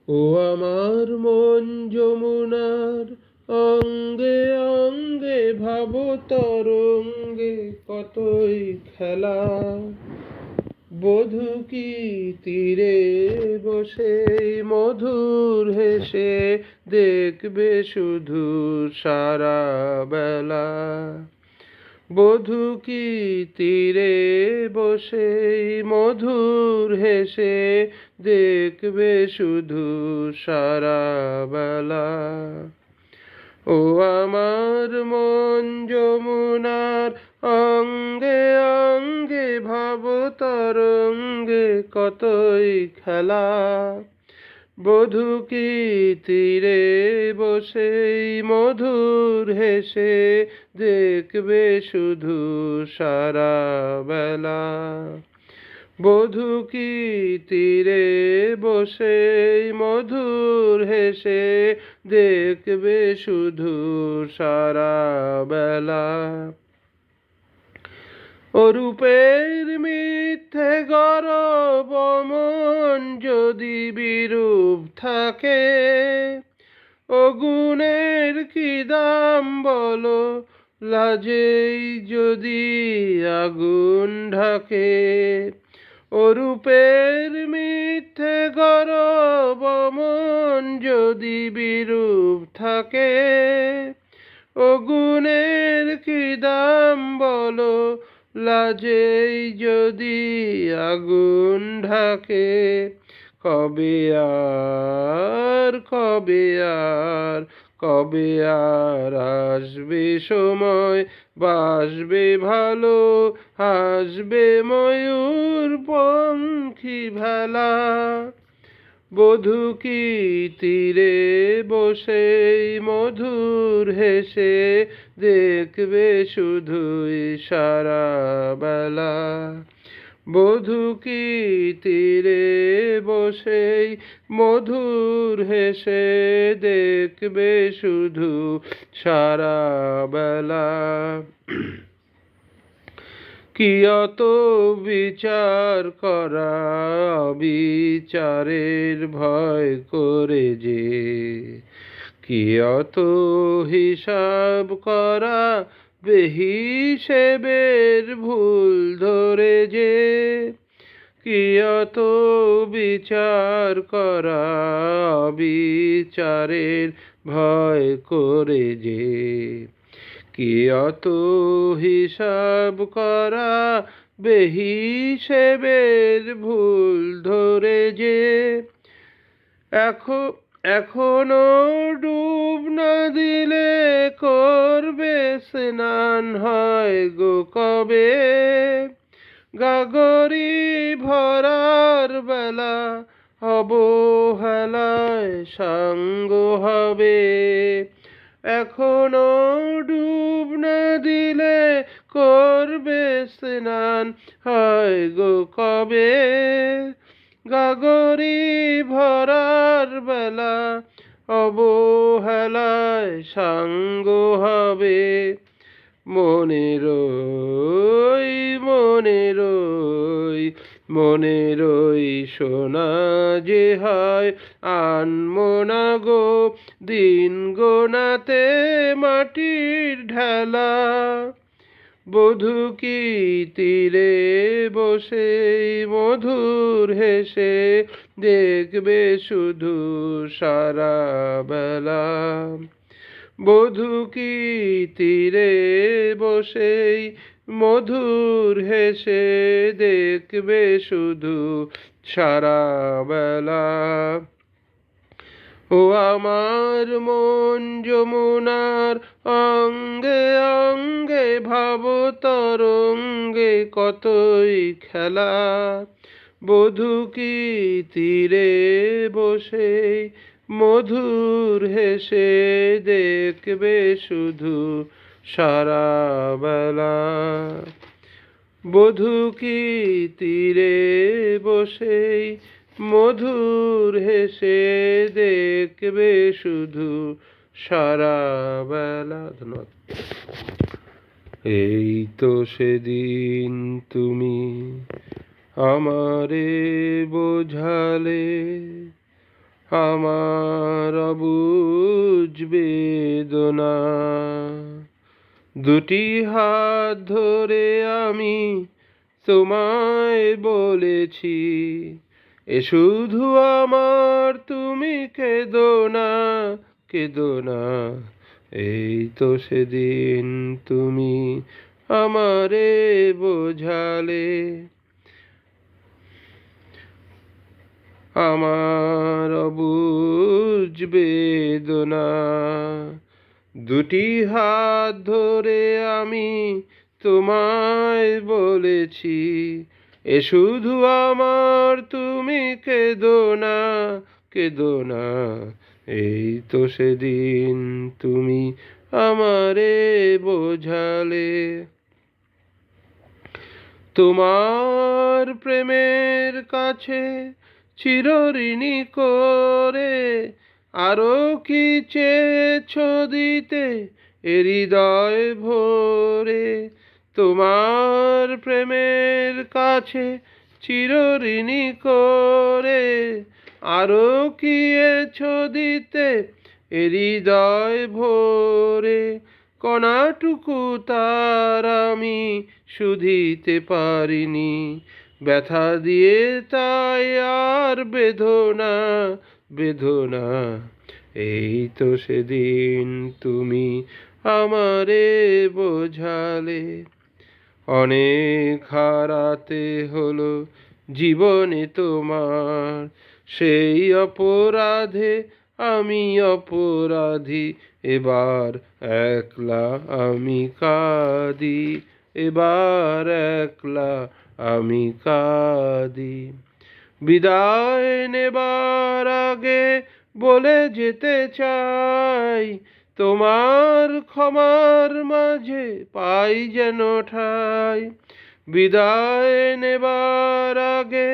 ও আমার মন যমুনার অঙ্গে অঙ্গে ভাব তরঙ্গে কতই খেলা। বধূ কি তীরে বসে মধুর হেসে দেখবে শুধু সারা বেলা। বধূ কি তীরে বসে মধুর হেসে দেখবে শুধু সারা বেলা। ও আমার মন যমুনার অঙ্গে অঙ্গে ভাব তরঙ্গে কতই খেলা। বধূ কি তীরে বসে মধুর হেসে দেখবে শুধু সারা বেলা। বধূ কি তীরে বসে মধুর হেসে দেখবে শুধু সারা বেলা। অরূপের মিথ্যে গরব মন যদি বিরূপ থাকে, ও গুণের কি দাম বলো লাজেই যদি আগুন ঢাকে। অরূপের মিথ্যে গরব মন যদি বিরূপ থাকে, ও গুণের কি দাম বলো লাজেই যদি আগুন ঢাকে। কবে আর কবে আর কবে আর আসবে সময় বাসবে ভালো হাসবে ময়ূর পঙ্খী ভেলা। বধূ কি তীরে বসে মধুর হেসে দেখবে শুধুই সারা বেলা। বধূ কি তীরে বসে মধুর হেসে দেখবে শুধু সারা বেলা। কি অত বিচার করা বিচারের ভয় করে যে, কি অত হিসাব করা বেহিসেবের ভুল ধরে যে, কি অত বিচার করা বিচারের ভয় করে যে, কি অত হিসাব করা বেহিসেবের ভুল ধরে যে। এখনো ডুব না দিলে করবে স্নান হয় গো কবে। গাগরি ভরার বেলা অবহেলায় সাঙ্গ হবে। এখনো ডুব না দিলে করবে স্নান হয় গো কবে। গাগরি ভরার বেলা অবহেলায় সাঙ্গ হবে। মনেরই সোনা যে হয় আনমনা গো দিন গোনাতে মাটির ঢেলা। বধূ কি তীরে বসে মধুর হেসে দেখবে শুধু সারা বেলা। বধূ কি তীরে বসে মধুর হেসে দেখবে শুধু সারা বেলা। ও আমার মন যমুনার অঙ্গে অঙ্গে ভাব তরঙ্গে কতই খেলা। বধূ কি তীরে বসে মধুর হেসে দেখবে শুধু সারা বেলা। বধূ কি তীরে বসে মধুর হেসে দেখবে শুধু সারা বেলা। ধন্যবাদ। এই তো সেদিন তুমি আমারে বোঝালে, আমার অবুঝ বেদনা। দুটি হাত ধরে আমি তোমায় বলেছি, এ শুধু আমার, তুমি কেঁদো না, কেঁদো না। এই তো সেদিন তুমি আমারে বোঝালে, আমার অবুঝ বেদনা। দুটি হাত ধরে আমি তোমায় বলেছি, এ শুধু আমার, তুমি কেঁদো না, কেঁদো না। এই তো সেদিন তুমি আমারে বোঝালে। তোমার প্রেমের কাছে চিরঋণী করে আরো কি চেয়েছ দিতে এ হৃদয় ভরে। তোমার প্রেমের কাছে চিরঋণী করে আরো কি এছ দিতে এ হৃদয় ভরে। কণাটুকু তার আমি শুধিতে পারিনি, ব্যথা দিয়ে তাই আর বেদনা, বেদনা। এই তো সেদিন তুমি আমারে বোঝালে। অনেক হারাতে হলো জীবনে তোমার, সেই অপরাধে আমি অপরাধী। এবার একলা আমি কাঁদি, এবার একলা আমি কাঁদি। বিদায় নেবার আগে বলে যেতে চাই, তোমার ক্ষমার মাঝে পাই যেন ঠাই। বিদায় নেবার আগে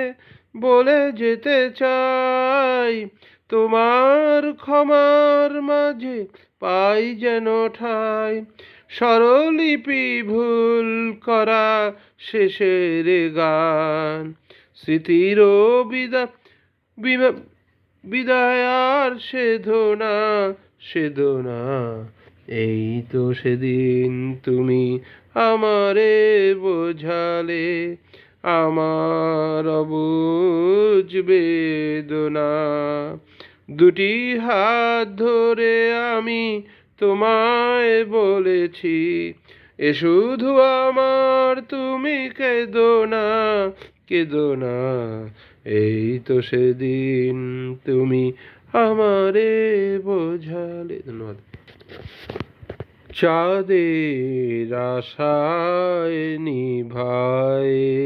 বলে যেতে চাই, তোমার ক্ষমার মাঝে পাই যেন ঠাই। স্বরলিপি ভুল করা শেষের গান, স্মৃতির বিদায় আর সেধনা, সেধনা। এই তো সেদিন তুমি আমারে বোঝালে, আমার অবুঝ বেদনা। দুটি হাত ধরে আমি তোমায় বলেছি, এ শুধু আমার, তুমি কেঁদো না, কেঁদো না। এই তো সেদিন তুমি আমারে বোঝালে। ধন্যবাদ। চাঁদের আশায় নিভাইছিলাম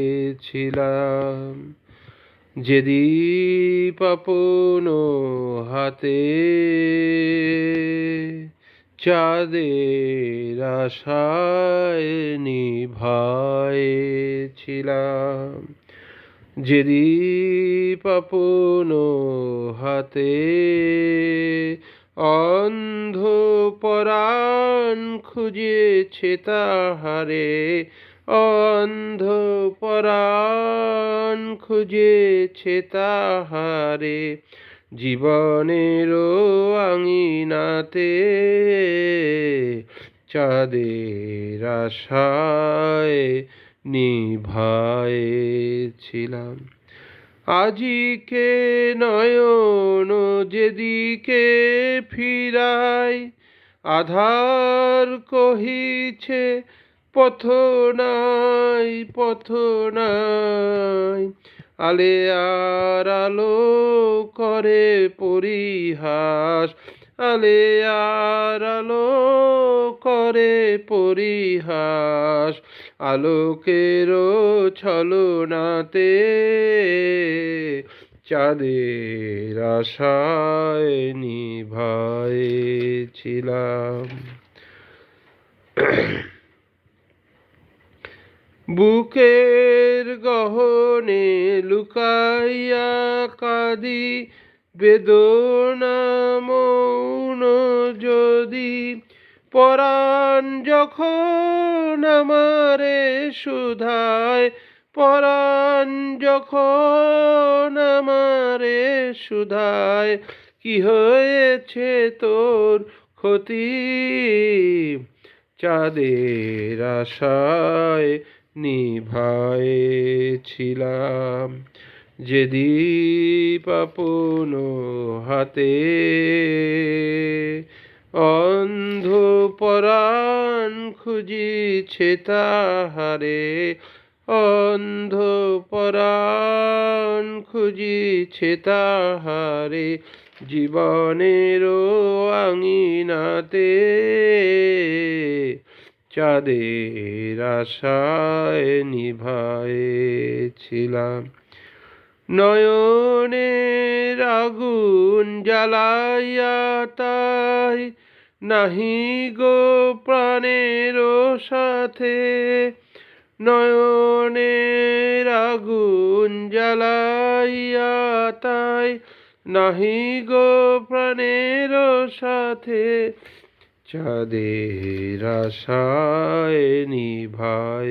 যে দীপ আপন হাতে, চাঁদের আশায় নিভাইছিলাম যে দীপ আপন হাতে। অন্ধ পরাণ খুঁজেছে তাহারে, অন্ধ পরাণ খুঁজেছে তাহারে জীবনেরও আঙিনাতে। চাঁদের আশায় নিভাইছিলাম। আজিকে নয়ন যেদিকে ফিরাই, আধার কহিছে পথ নাই, পথ নাই। আলে আর আলো করে পরিহাস, আলে আর আলো করে পরিহাস। আলোকেরও ছলনাতে চাঁদের আশায় নিভাইছিলাম। বুকের গহনে লুকাইয়া কাঁদি, বেদনা মৌন যদি। পরাণ যখন আমারে শুধায়, পরাণ যখন আমারে শুধায়, কি হয়েছে তোর ক্ষতি? চাঁদের আশায় নিভায়েছিলাম যে দীপ আপন হাতে, অন্ধ পরাণ খুঁজিছে তাহারে, অন্ধ পরাণ খুঁজিছে তাহারে, জীবনেরও আঙিনাতে চাঁদের আশায় নিভায়েছিলাম। নয়নের আগুন জ্বালাইয়া তাই নাহি গো প্রাণের সাথে, নয়নের আগুন জ্বালাইয়া তাই নাহি গো প্রাণের সাথে, চাঁদের আশায় নিভায়েছিলাম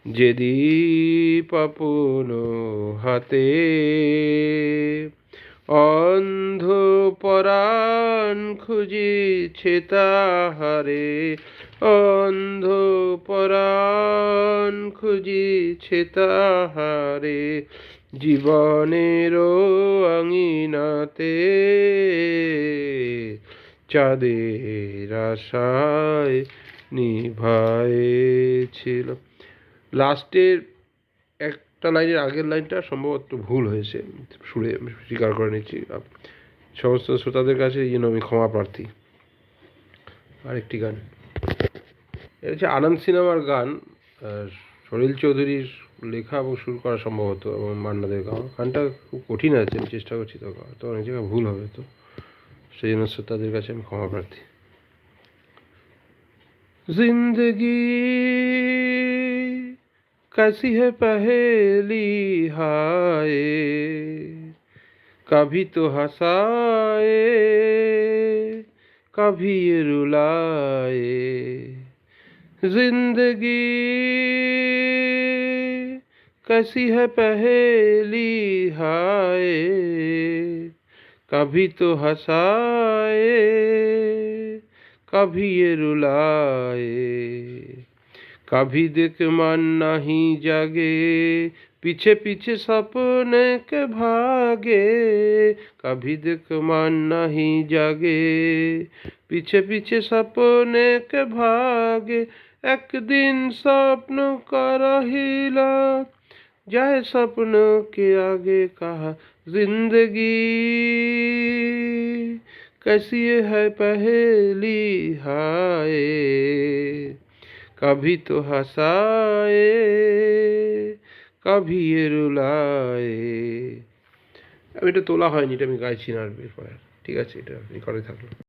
যে দীপ আপন হাতে, অন্ধ পরাণ খুঁজিছে তাহারে, অন্ধ পরাণ খুঁজিছে তাহারে, জীবনেরও আঙিনাতে চাঁদের আশায় নিভায়েছিল। লাস্টের একটা লাইনের আগের লাইনটা সম্ভবত ভুল হয়েছে, সুরে স্বীকার করে নিচ্ছি। সমস্ত শ্রোতাদের কাছে এই জন্য আমি ক্ষমা প্রার্থী। আরেকটি গান, এটা হচ্ছে আনন্দ সিনেমার গান, সলিল চৌধুরীর লেখা এবং সুর করা সম্ভবত, এবং মান্নাদের গাওয়া। গানটা খুব কঠিন আছে, আমি চেষ্টা করছি তো গাওয়া, তো অনেক জায়গায় ভুল হবে, তো সেই জন্য শ্রোতাদের কাছে আমি ক্ষমা প্রার্থী। जिंदगी कैसी है पहेली हाय, कभी तो हंसाए कभी ये रुलाए, जिंदगी कैसी है पहेली हाय, कभी तो हंसाए कभी ये रुलाए, कभी देख मन नहीं जागे पीछे पीछे सपने के भागे, कभी देख मन नहीं जागे पीछे पीछे सपने के भागे, एक दिन स्वप्न का रहीला जाए सपनों के आगे, कहा जिंदगी कैसी है पहेली हाय, कभी तो हंसाए कभी ये रुलाए। আমি এটা তোলা হয়নি, এটা আমি গাইছি না, ঠিক আছে, এটা রেকর্ডে থাকলো।